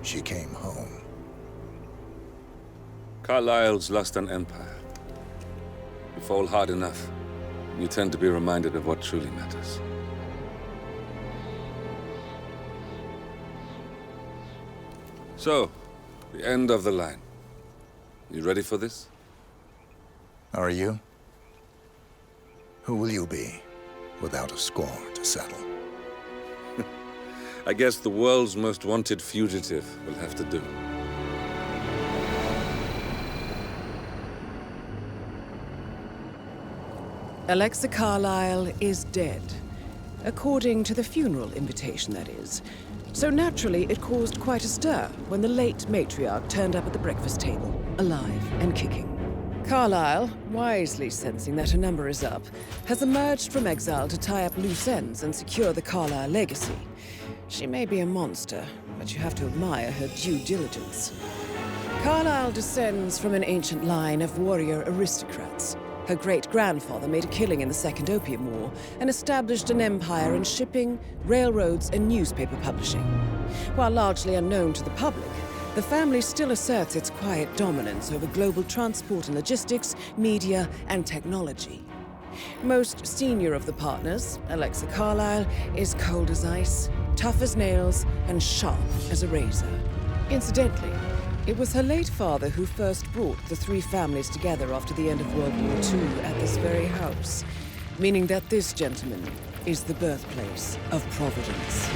she came home. Carlyle's lost an empire. You fall hard enough, you tend to be reminded of what truly matters. So, the end of the line. You ready for this? Are you? Who will you be, without a score to settle? I guess the world's most wanted fugitive will have to do. Alexa Carlyle is dead. According to the funeral invitation, that is. So naturally, it caused quite a stir when the late matriarch turned up at the breakfast table, alive and kicking. Carlyle, wisely sensing that her number is up, has emerged from exile to tie up loose ends and secure the Carlyle legacy. She may be a monster, but you have to admire her due diligence. Carlyle descends from an ancient line of warrior aristocrats. Her great-grandfather made a killing in the Second Opium War and established an empire in shipping, railroads, and newspaper publishing. While largely unknown to the public, the family still asserts its quiet dominance over global transport and logistics, media, and technology. Most senior of the partners, Alexa Carlyle, is cold as ice, tough as nails, and sharp as a razor. Incidentally, it was her late father who first brought the three families together after the end of World War II at this very house, meaning that this gentleman is the birthplace of Providence.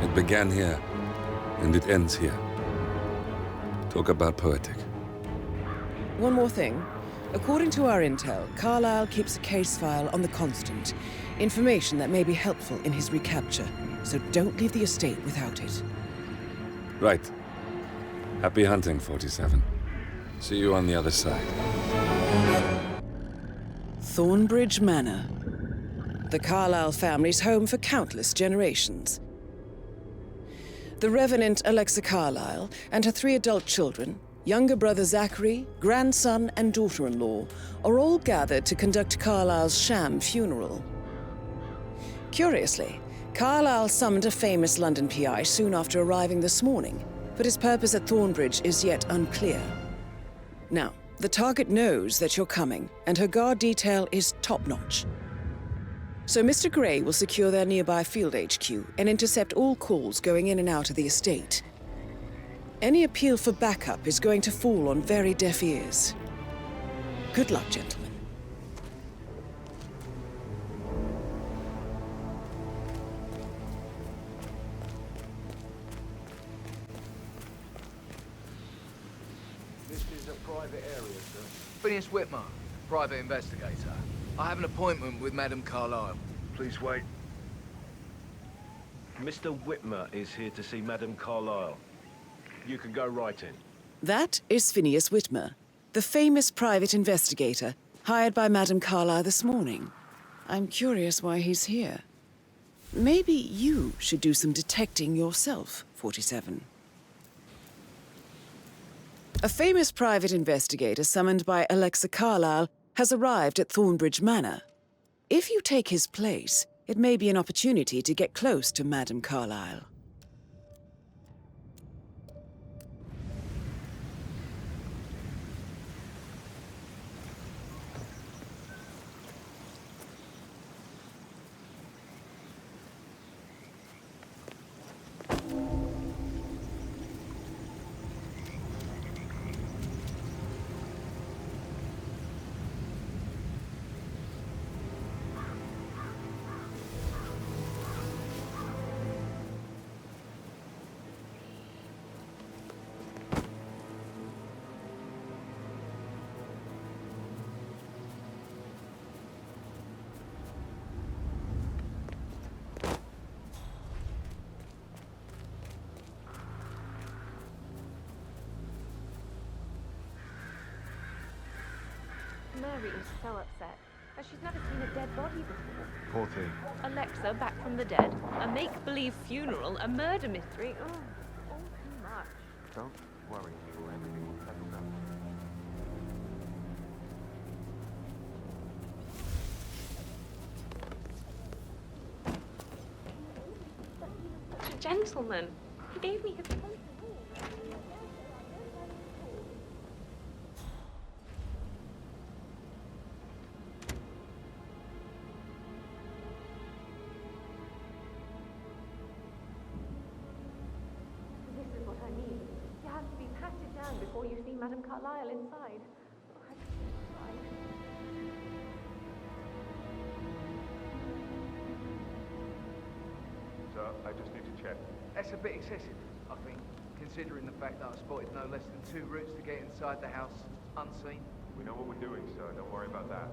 It began here, and it ends here. Talk about poetic. One more thing. According to our intel, Carlyle keeps a case file on the Constant, information that may be helpful in his recapture, so don't leave the estate without it. Right. Happy hunting, 47. See you on the other side. Thornbridge Manor. The Carlyle family's home for countless generations. The Revenant Alexa Carlyle and her 3 adult children, younger brother Zachary, grandson, and daughter-in-law, are all gathered to conduct Carlyle's sham funeral. Curiously, Carlyle summoned a famous London PI soon after arriving this morning, but his purpose at Thornbridge is yet unclear. Now, the target knows that you're coming, and her guard detail is top-notch. So Mr. Gray will secure their nearby field HQ and intercept all calls going in and out of the estate. Any appeal for backup is going to fall on very deaf ears. Good luck, gentlemen. Private area, sir. Phineas Whitmer, private investigator. I have an appointment with Madame Carlyle. Please wait. Mr. Whitmer is here to see Madame Carlyle. You can go right in. That is Phineas Whitmer, the famous private investigator hired by Madame Carlyle this morning. I'm curious why he's here. Maybe you should do some detecting yourself, 47. A famous private investigator summoned by Alexa Carlyle has arrived at Thornbridge Manor. If you take his place, it may be an opportunity to get close to Madame Carlyle. Mary is so upset, as she's never seen a dead body before. Poor thing. Alexa back from the dead, a make-believe funeral, a murder mystery. Oh, all too much. Don't worry, everything will settle down. gentleman. He gave me his consent. This is what I need. You have to be patted down before you see Madame Carlyle inside. Oh, I tried. Sir, I just need to check. That's a bit excessive, I think, considering the fact that I spotted no less than 2 routes to get inside the house unseen. We know what we're doing, sir. Don't worry about that.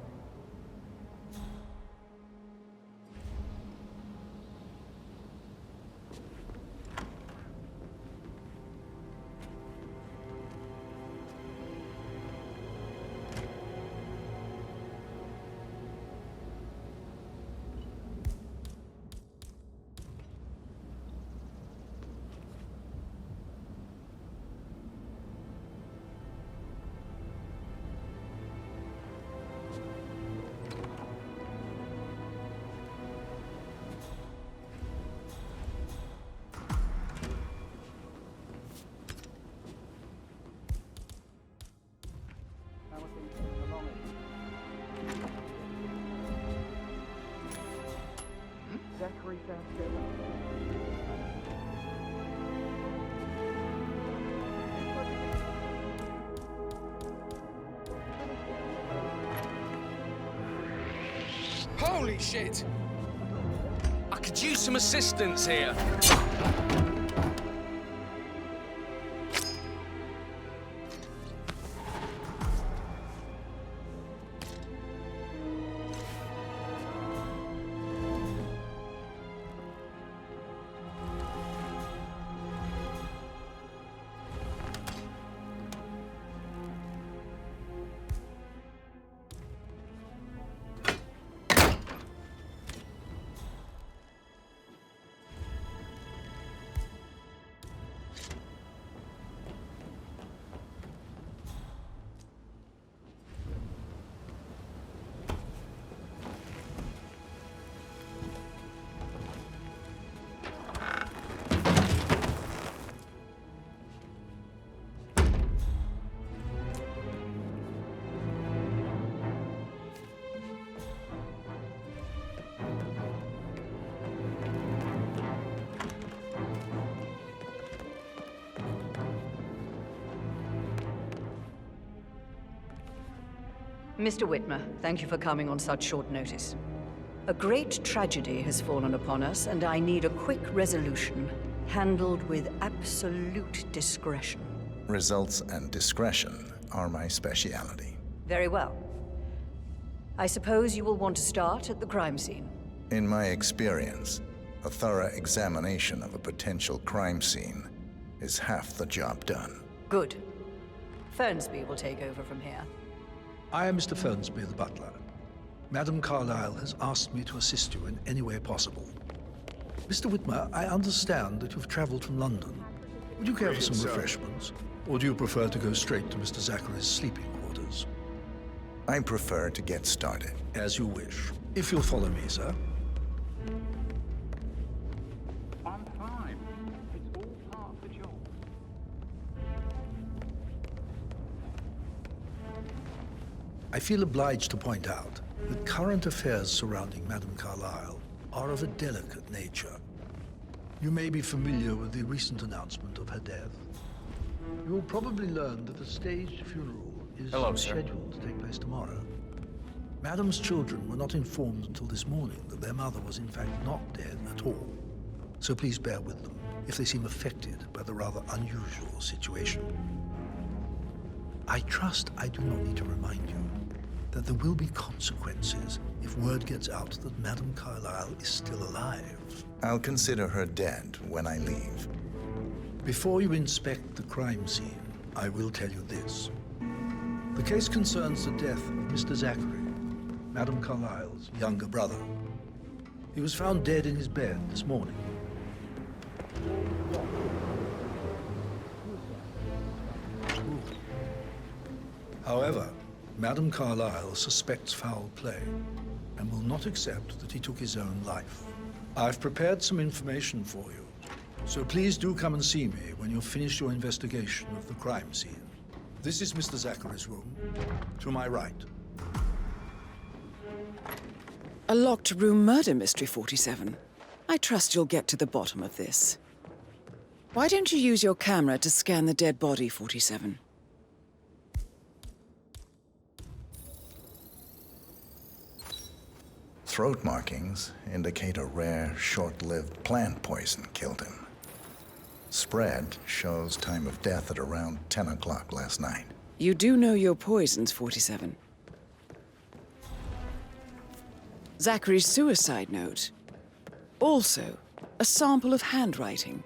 Zachary downstairs. Holy shit! I could use some assistance here. Mr. Whitmer, thank you for coming on such short notice. A great tragedy has fallen upon us, and I need a quick resolution, handled with absolute discretion. Results and discretion are my speciality. Very well. I suppose you will want to start at the crime scene. In my experience, a thorough examination of a potential crime scene is half the job done. Good. Fernsby will take over from here. I am Mr. Fernsby, the butler. Madame Carlyle has asked me to assist you in any way possible. Mr. Whitmer, I understand that you've traveled from London. Would you care for some refreshments? Or do you prefer to go straight to Mr. Zachary's sleeping quarters? I prefer to get started. As you wish. If you'll follow me, sir. I'm fine. It's all part of the job. I feel obliged to point out that current affairs surrounding Madame Carlyle are of a delicate nature. You may be familiar with the recent announcement of her death. You will probably learn that a staged funeral is scheduled to take place tomorrow. Madame's children were not informed until this morning that their mother was in fact not dead at all. So please bear with them if they seem affected by the rather unusual situation. I trust I do not need to remind you that there will be consequences if word gets out that Madame Carlyle is still alive. I'll consider her dead when I leave. Before you inspect the crime scene, I will tell you this. The case concerns the death of Mr. Zachary, Madame Carlyle's younger brother. He was found dead in his bed this morning. However, Madame Carlyle suspects foul play and will not accept that he took his own life. I've prepared some information for you, So please do come and see me when you've finished your investigation of the crime scene. This is Mr. Zachary's room, to my right. A locked room murder mystery, 47. I trust you'll get to the bottom of this. Why don't you use your camera to scan the dead body, 47? Throat markings indicate a rare, short-lived plant poison killed him. Spread shows time of death at around 10 o'clock last night. You do know your poisons, 47. Zachary's suicide note. Also, a sample of handwriting.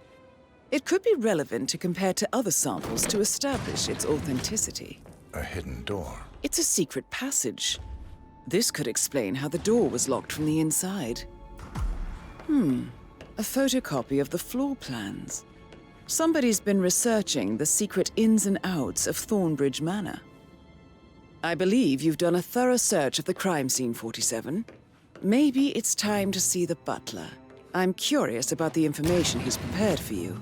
It could be relevant to compare to other samples to establish its authenticity. A hidden door. It's a secret passage. This could explain how the door was locked from the inside. A photocopy of the floor plans. Somebody's been researching the secret ins and outs of Thornbridge Manor. I believe you've done a thorough search of the crime scene, 47. Maybe it's time to see the butler. I'm curious about the information he's prepared for you.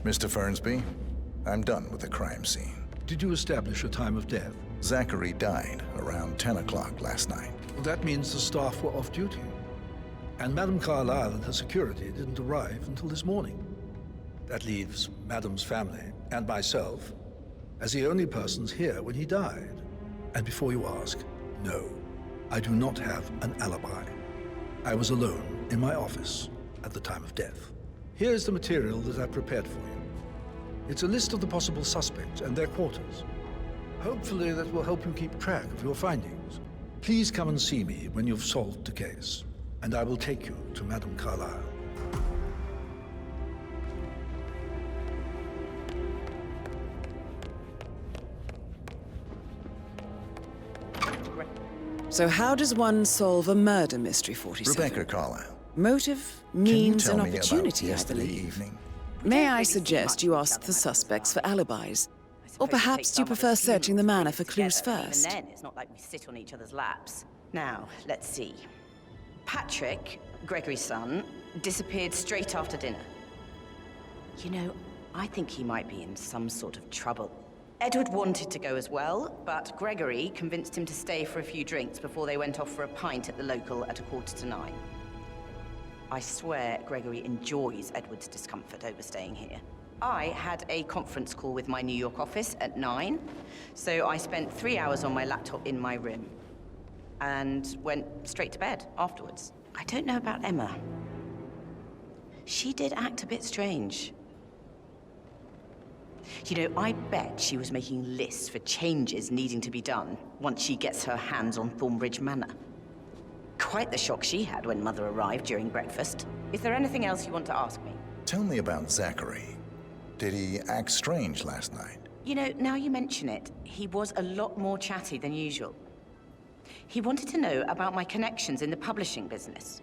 Mr. Fernsby, I'm done with the crime scene. Did you establish a time of death? Zachary died around 10 o'clock last night. Well, that means the staff were off duty. And Madame Carlyle and her security didn't arrive until this morning. That leaves Madame's family and myself as the only persons here when he died. And before you ask, no, I do not have an alibi. I was alone in my office at the time of death. Here's the material that I prepared for you. It's a list of the possible suspects and their quarters. Hopefully that will help you keep track of your findings. Please come and see me when you've solved the case, and I will take you to Madame Carlyle. So how does one solve a murder mystery, 47? Rebecca Carlyle. Motive, Can you means, tell and me about opportunity, I yesterday believe. evening? May I suggest you ask the suspects for alibis? Or perhaps you prefer searching the manor for clues first? Even then, it's not like we sit on each other's laps. Now, let's see. Patrick, Gregory's son, disappeared straight after dinner. You know, I think he might be in some sort of trouble. Edward wanted to go as well, but Gregory convinced him to stay for a few drinks before they went off for a pint at the local at 9:15. I swear Gregory enjoys Edward's discomfort over staying here. I had a conference call with my New York office at 9, so I spent 3 hours on my laptop in my room and went straight to bed afterwards. I don't know about Emma. She did act a bit strange. You know, I bet she was making lists for changes needing to be done once she gets her hands on Thornbridge Manor. Quite the shock she had when Mother arrived during breakfast. Is there anything else you want to ask me? Tell me about Zachary. Did he act strange last night? You know, now you mention it, he was a lot more chatty than usual. He wanted to know about my connections in the publishing business.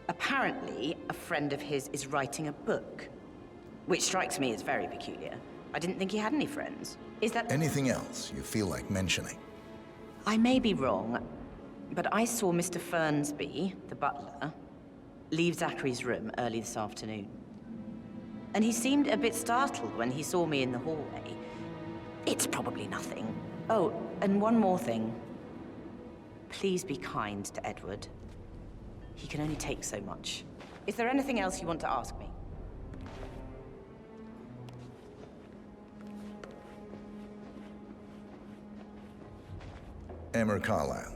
Apparently, a friend of his is writing a book, which strikes me as very peculiar. I didn't think he had any friends. Is that... Anything else you feel like mentioning? I may be wrong, but I saw Mr. Fernsby, the butler, leave Zachary's room early this afternoon. And he seemed a bit startled when he saw me in the hallway. It's probably nothing. Oh, and one more thing. Please be kind to Edward. He can only take so much. Is there anything else you want to ask me? Emma Carlyle,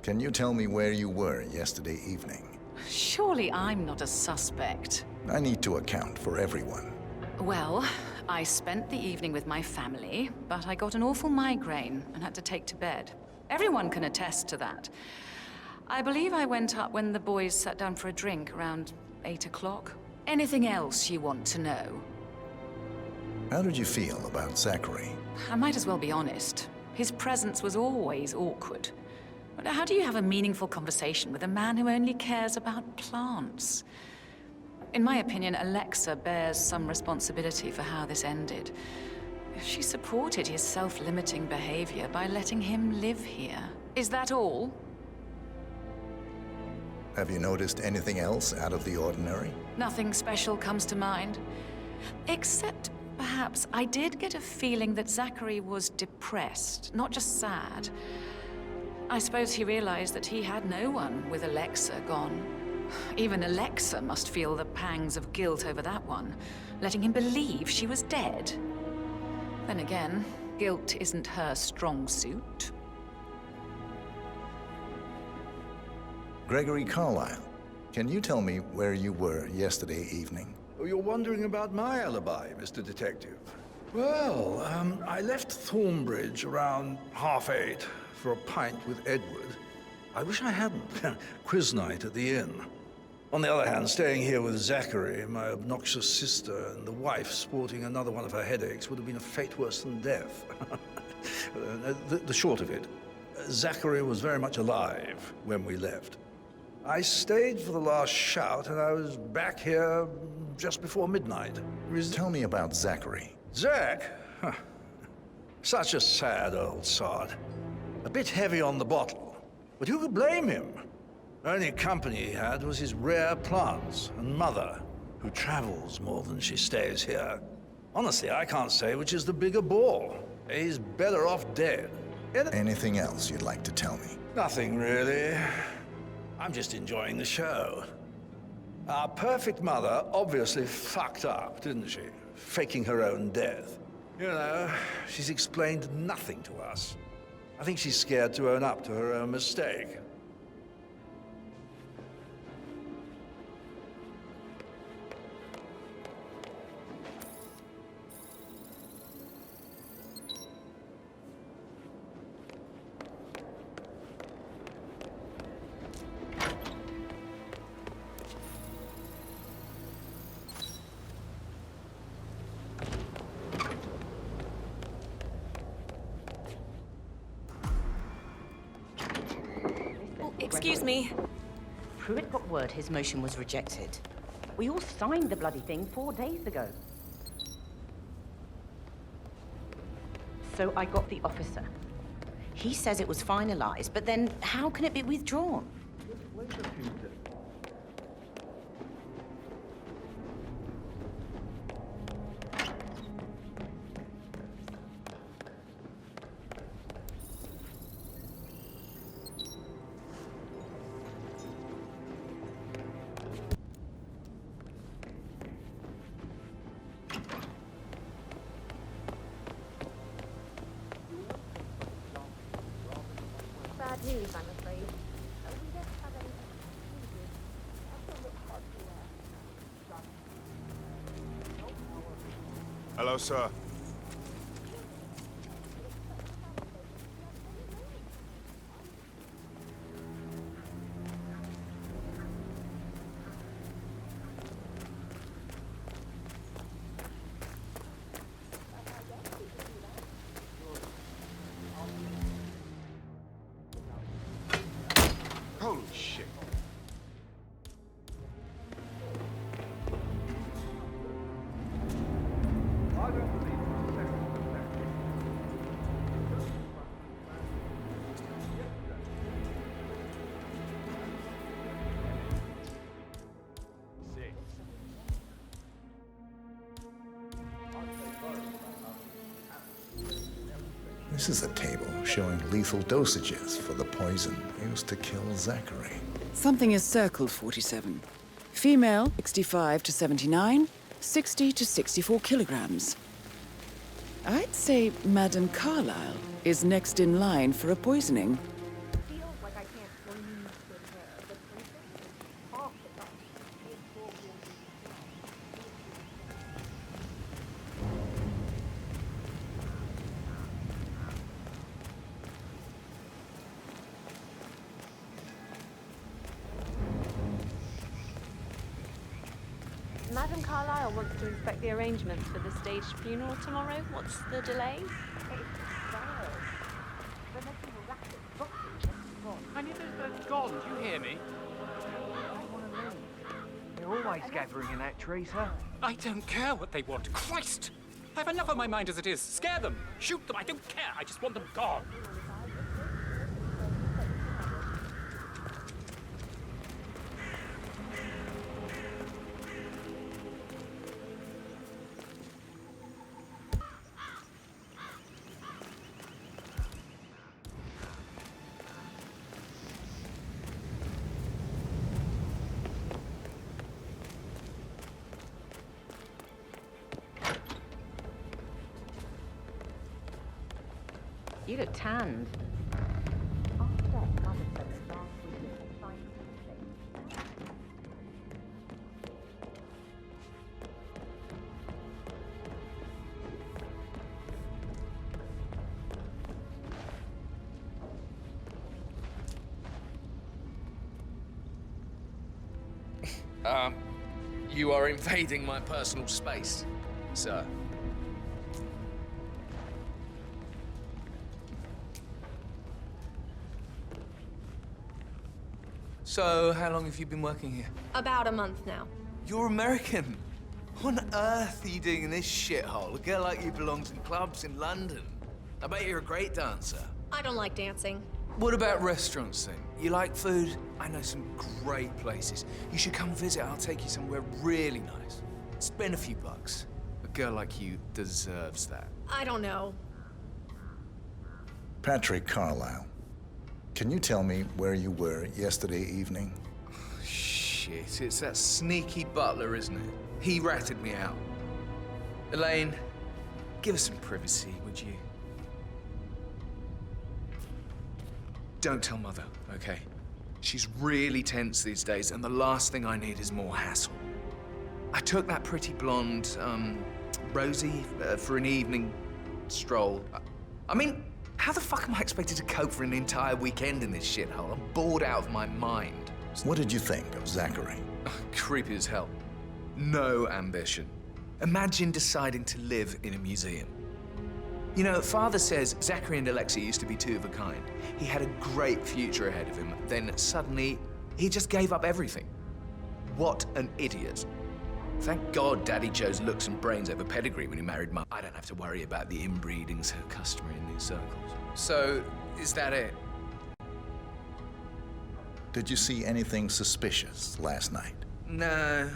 can you tell me where you were yesterday evening? Surely I'm not a suspect. I need to account for everyone. Well, I spent the evening with my family, but I got an awful migraine and had to take to bed. Everyone can attest to that. I believe I went up when the boys sat down for a drink around 8 o'clock. Anything else you want to know? How did you feel about Zachary? I might as well be honest. His presence was always awkward. But how do you have a meaningful conversation with a man who only cares about plants? In my opinion, Alexa bears some responsibility for how this ended. She supported his self-limiting behavior by letting him live here. Is that all? Have you noticed anything else out of the ordinary? Nothing special comes to mind. Except, perhaps, I did get a feeling that Zachary was depressed, not just sad. I suppose he realized that he had no one with Alexa gone. Even Alexa must feel the pangs of guilt over that one, letting him believe she was dead. Then again, guilt isn't her strong suit. Gregory Carlyle, can you tell me where you were yesterday evening? Oh, you're wondering about my alibi, Mr. Detective. Well, I left Thornbridge around 8:30 for a pint with Edward. I wish I hadn't. Quiz night at the inn. On the other hand, staying here with Zachary, my obnoxious sister, and the wife sporting another one of her headaches would have been a fate worse than death. The short of it, Zachary was very much alive when we left. I stayed for the last shout, and I was back here just before midnight. Tell me about Zachary. Zach? Huh. Such a sad old sod. A bit heavy on the bottle, but who could blame him? Only company he had was his rare plants and mother, who travels more than she stays here. Honestly, I can't say which is the bigger bore. He's better off dead. Anything else you'd like to tell me? Nothing, really. I'm just enjoying the show. Our perfect mother obviously fucked up, didn't she? Faking her own death. You know, she's explained nothing to us. I think she's scared to own up to her own mistake. Excuse me. Pruitt got word his motion was rejected. We all signed the bloody thing 4 days ago. So I got the officer. He says it was finalized, but then how can it be withdrawn? Wait a few days. Bad news, I'm afraid. We don't have any changes. That's a bit hard to wear. Hello, sir. Holy shit. This is a table showing lethal dosages for the poison used to kill Zachary. Something is circled 47. Female, 65 to 79, 60 to 64 kilograms. I'd say Madame Carlyle is next in line for a poisoning. Feels like I can't breathe with her, but something off the top. Madame Carlyle wants to inspect the arrangements for the staged funeral tomorrow. What's the delay? place gathering in that tree, sir? I don't care what they want. Christ! I have enough on my mind as it is. Scare them. Shoot them. I don't care. I just want them gone. You look tanned. You are invading my personal space, sir. So, how long have you been working here? About a month now. You're American. What on earth are you doing in this shithole? A girl like you belongs in clubs in London. I bet you're a great dancer. I don't like dancing. What about restaurants, then? You like food? I know some great places. You should come visit. I'll take you somewhere really nice. Spend a few bucks. A girl like you deserves that. I don't know. Patrick Carlisle, can you tell me where you were yesterday evening? Shit, it's that sneaky butler, isn't it? He ratted me out. Elaine, give us some privacy, would you? Don't tell Mother, okay? She's really tense these days, and the last thing I need is more hassle. I took that pretty blonde, Rosie, for an evening stroll. I mean, how the fuck am I expected to cope for an entire weekend in this shithole? I'm bored out of my mind. What did you think of Zachary? Creepy as hell. No ambition. Imagine deciding to live in a museum. You know, Father says Zachary and Alexia used to be two of a kind. He had a great future ahead of him. Then suddenly, he just gave up everything. What an idiot. Thank God Daddy chose looks and brains over pedigree when he married Mum. I don't have to worry about the inbreeding so customary in these circles. So, is that it? Did you see anything suspicious last night? No.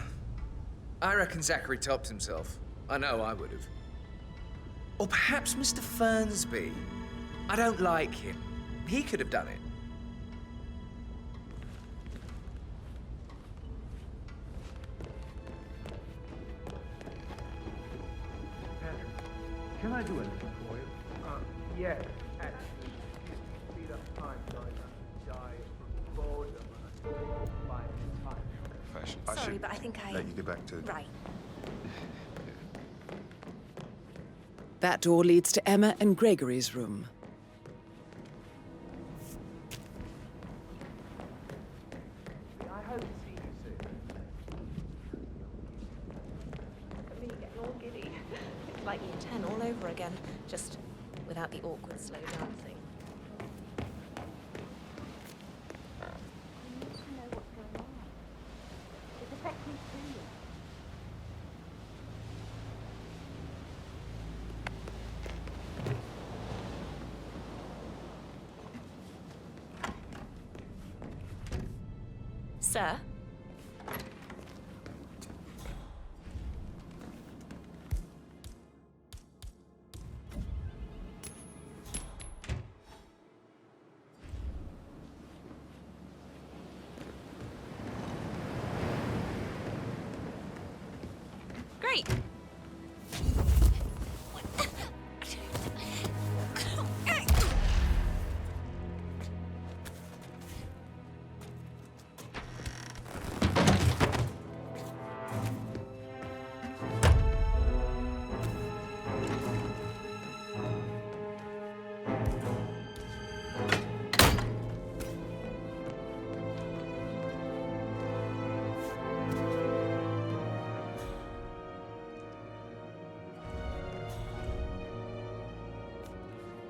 I reckon Zachary topped himself. I know I would have. Or perhaps Mr. Fernsby. I don't like him. He could have done it. Can I do anything for you? Yes, actually. Speed up time so I don't die from boredom by time. Sorry, but I think I... Let you get back to... Right. That door leads to Emma and Gregory's room. I hope to see you soon. Look at me getting all giddy. It's like year 10 all over again, just without the awkward slow dancing. I need to know what's going on. It affects me too. Sir? Great.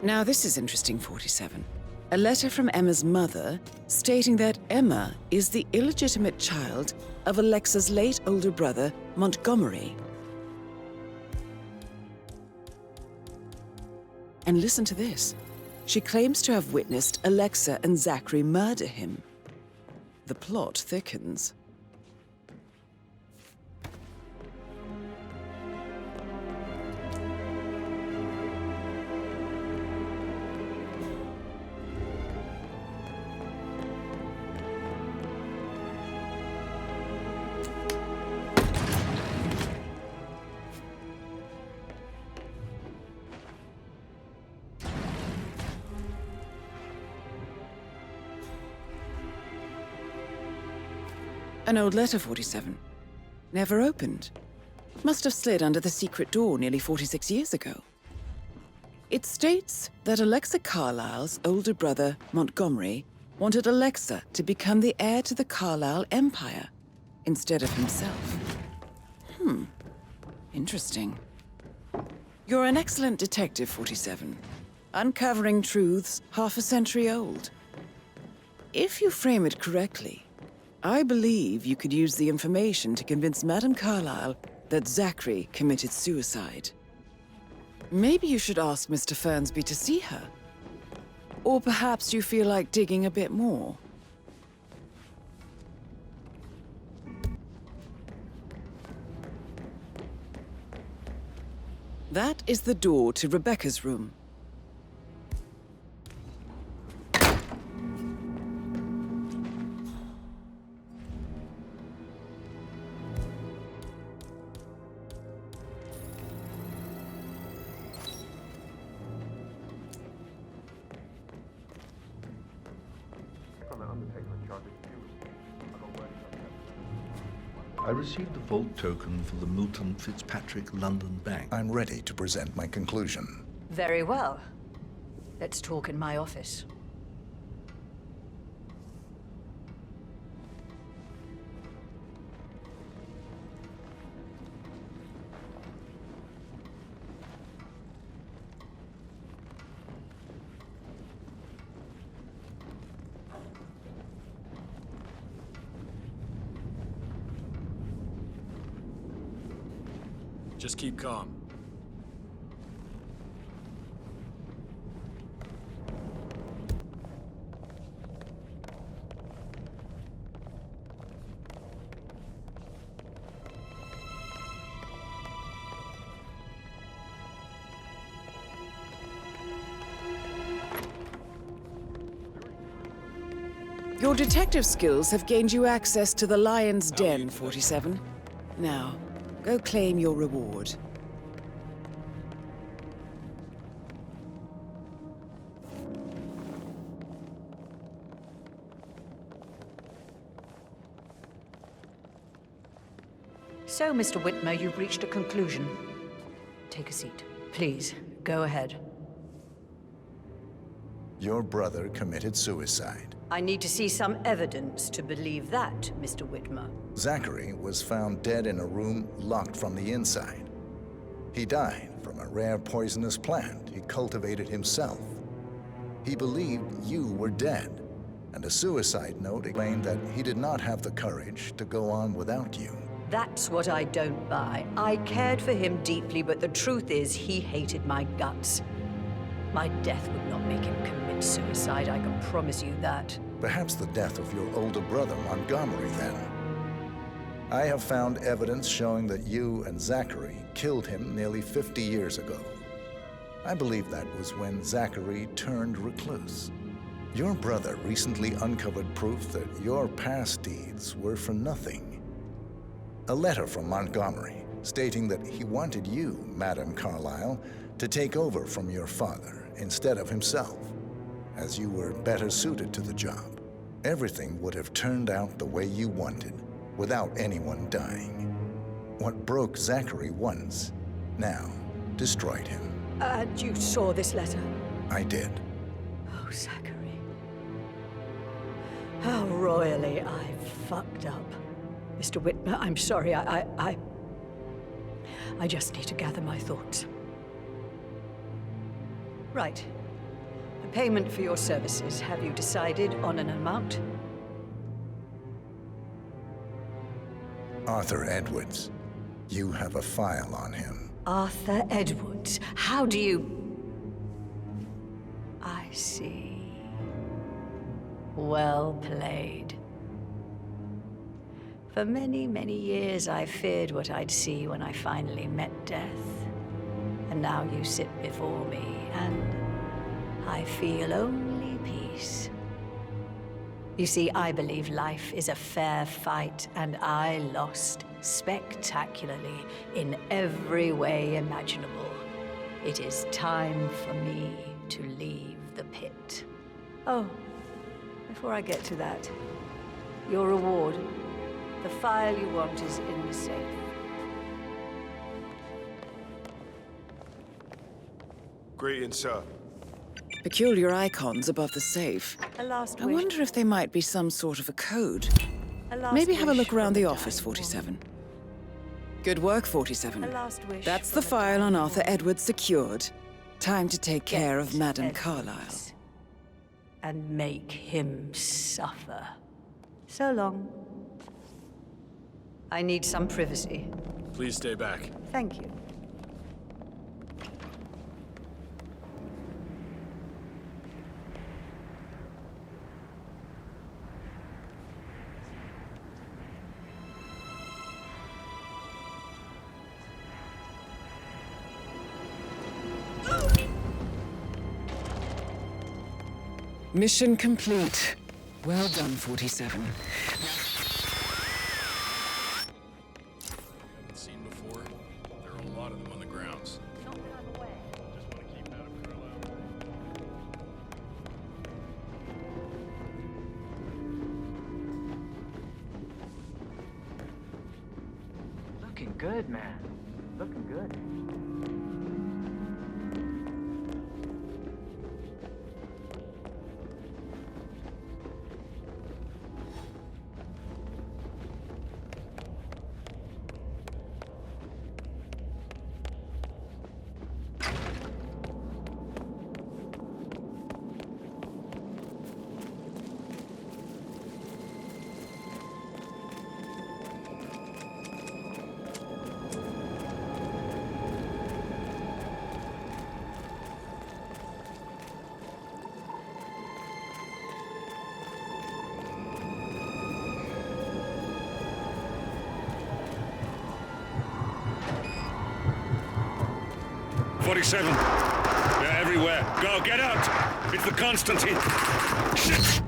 Now this is interesting, 47. A letter from Emma's mother stating that Emma is the illegitimate child of Alexa's late older brother, Montgomery. And listen to this. She claims to have witnessed Alexa and Zachary murder him. The plot thickens. An old letter, 47. Never opened. Must have slid under the secret door nearly 46 years ago. It states that Alexa Carlisle's older brother, Montgomery, wanted Alexa to become the heir to the Carlisle Empire instead of himself. Interesting. You're an excellent detective, 47. Uncovering truths half a century old. If you frame it correctly, I believe you could use the information to convince Madame Carlisle that Zachary committed suicide. Maybe you should ask Mr. Fernsby to see her. Or perhaps you feel like digging a bit more. That is the door to Rebecca's room. I received a vault token for the Milton Fitzpatrick London Bank. I'm ready to present my conclusion. Very well. Let's talk in my office. Just keep calm. Your detective skills have gained you access to the Lion's Den, 47. Now, go claim your reward. So, Mr. Whitmer, you've reached a conclusion. Take a seat. Please, go ahead. Your brother committed suicide. I need to see some evidence to believe that, Mr. Whitmer. Zachary was found dead in a room locked from the inside. He died from a rare poisonous plant he cultivated himself. He believed you were dead, and a suicide note explained that he did not have the courage to go on without you. That's what I don't buy. I cared for him deeply, but the truth is he hated my guts. My death would not make him commit suicide, I can promise you that. Perhaps the death of your older brother, Montgomery, then. I have found evidence showing that you and Zachary killed him nearly 50 years ago. I believe that was when Zachary turned recluse. Your brother recently uncovered proof that your past deeds were for nothing. A letter from Montgomery stating that he wanted you, Madame Carlisle, to take over from your father instead of himself, as you were better suited to the job. Everything would have turned out the way you wanted, without anyone dying. What broke Zachary once, now destroyed him. And you saw this letter? I did. Oh, Zachary. How royally I fucked up. Mr. Whitmer, I'm sorry, I just need to gather my thoughts. Right. Payment for your services. Have you decided on an amount? Arthur Edwards. You have a file on him. Arthur Edwards. How do you... I see. Well played. For many, many years, I feared what I'd see when I finally met death. And now you sit before me, and I feel only peace. You see, I believe life is a fair fight, and I lost spectacularly in every way imaginable. It is time for me to leave the pit. Oh, before I get to that, your reward. The file you want is in the safe. Greetings, sir. Peculiar icons above the safe. I wonder if they might be some sort of a code. Maybe have a look around the office, 47. Good work, 47. That's the file on Arthur Edwards secured. Time to take care of Madame Carlyle. And make him suffer. So long. I need some privacy. Please stay back. Thank you. Mission complete. Well done, 47. Haven't seen before. There are a lot of them on the grounds. Just want to keep out of Carlisle. Looking good, man. Looking good. They're everywhere. Go, get out! It's the Constantine. Shit!